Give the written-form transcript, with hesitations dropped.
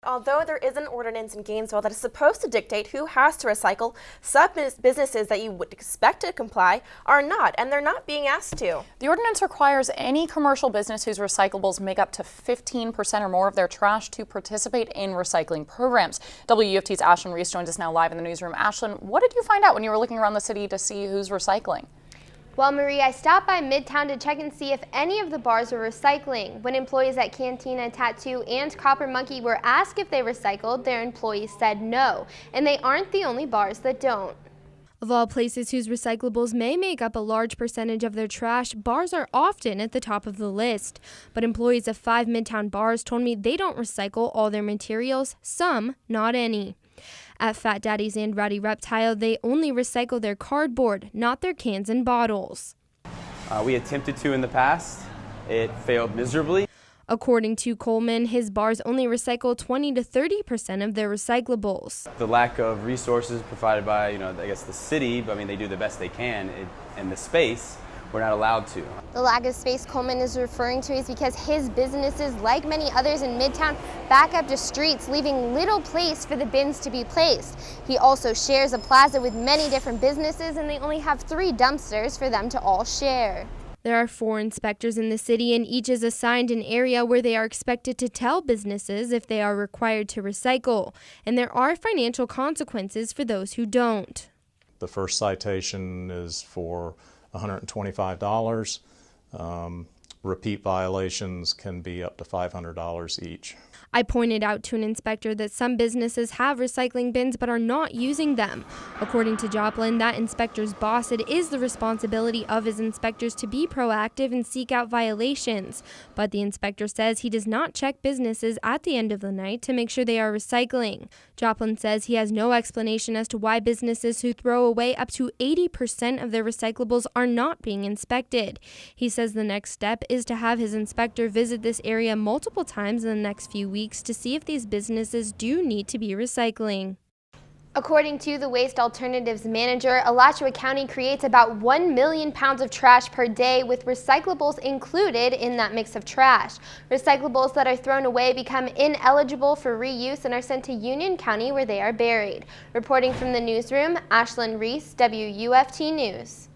Although there is an ordinance in Gainesville that is supposed to dictate who has to recycle, some businesses that you would expect to comply are not, and they're not being asked to. The ordinance requires any commercial business whose recyclables make up to 15% or more of their trash to participate in recycling programs. WUFT's Ashlyn Reese joins us now live in the newsroom. Ashlyn, what did you find out when you were looking around the city to see who's recycling? Well, Marie, I stopped by Midtown to check and see if any of the bars were recycling. When employees at Cantina, Tattoo, and Copper Monkey were asked if they recycled, their employees said no. And they aren't the only bars that don't. Of all places whose recyclables may make up a large percentage of their trash, bars are often at the top of the list. But employees of 5 Midtown bars told me they don't recycle all their materials, some not any. At Fat Daddy's and Rowdy Reptile, they only recycle their cardboard, not their cans and bottles. We attempted to in the past. It failed miserably. According to Coleman, his bars only recycle 20 to 30% of their recyclables. The lack of resources provided by, I guess the city, but I mean, they do the best they can, and the space, we're not allowed to. The lack of space Coleman is referring to is because his businesses, like many others in Midtown, back up to streets, leaving little place for the bins to be placed. He also shares a plaza with many different businesses, and they only have 3 dumpsters for them to all share. There are 4 inspectors in the city, and each is assigned an area where they are expected to tell businesses if they are required to recycle. And there are financial consequences for those who don't. The first citation is for $125. Repeat violations can be up to $500 each. I pointed out to an inspector that some businesses have recycling bins but are not using them. According to Joplin, that inspector's boss, it is the responsibility of his inspectors to be proactive and seek out violations. But the inspector says he does not check businesses at the end of the night to make sure they are recycling. Joplin says he has no explanation as to why businesses who throw away up to 80% of their recyclables are not being inspected. He says the next step is to have his inspector visit this area multiple times in the next few weeks to see if these businesses do need to be recycling. According to the Waste Alternatives Manager, Alachua County creates about 1 million pounds of trash per day, with recyclables included in that mix of trash. Recyclables that are thrown away become ineligible for reuse and are sent to Union County, where they are buried. Reporting from the newsroom, Ashlyn Reese, WUFT News.